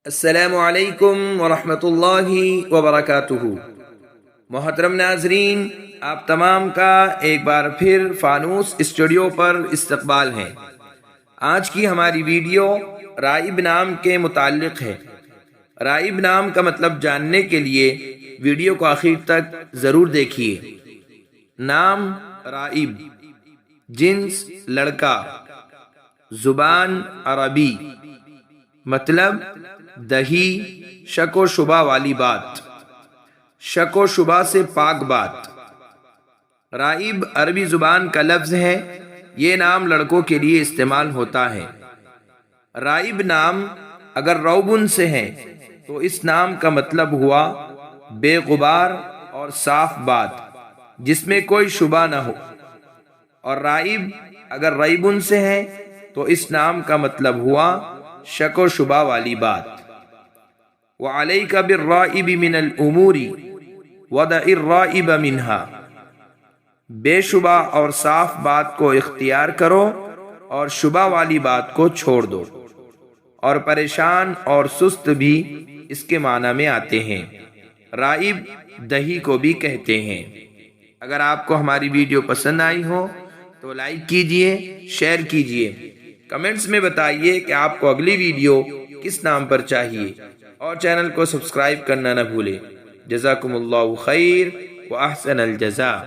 السلام علیکم ورحمۃ اللہ وبرکاتہ۔ محترم ناظرین، آپ تمام کا ایک بار پھر فانوس اسٹوڈیو پر استقبال ہے۔ آج کی ہماری ویڈیو رائب نام کے متعلق ہے۔ رائب نام کا مطلب جاننے کے لیے ویڈیو کو آخر تک ضرور دیکھیے۔ نام رائب، جنس لڑکا، زبان عربی، مطلب دہی، شک و شبہ والی بات، شک و شبہ سے پاک بات۔ رائب عربی زبان کا لفظ ہے، یہ نام لڑکوں کے لیے استعمال ہوتا ہے۔ رائب نام اگر روبن سے ہے تو اس نام کا مطلب ہوا بے غبار اور صاف بات جس میں کوئی شبہ نہ ہو، اور رائب اگر ریبن سے ہے تو اس نام کا مطلب ہوا شک و شبہ والی بات۔ وَعَلَيْكَ بِالرَّائِبِ مِنَ الْأُمُورِ وَدَعِ الرَّائِبَ مِنْهَا، بے شبہ اور صاف بات کو اختیار کرو اور شبہ والی بات کو چھوڑ دو۔ اور پریشان اور سست بھی اس کے معنی میں آتے ہیں۔ رائب دہی کو بھی کہتے ہیں۔ اگر آپ کو ہماری ویڈیو پسند آئی ہو تو لائک کیجئے، شیئر کیجئے، کمنٹس میں بتائیے کہ آپ کو اگلی ویڈیو کس نام پر چاہیے، اور چینل کو سبسکرائب کرنا نہ بھولیں۔ جزاکم اللہ خیر و احسن الجزاء۔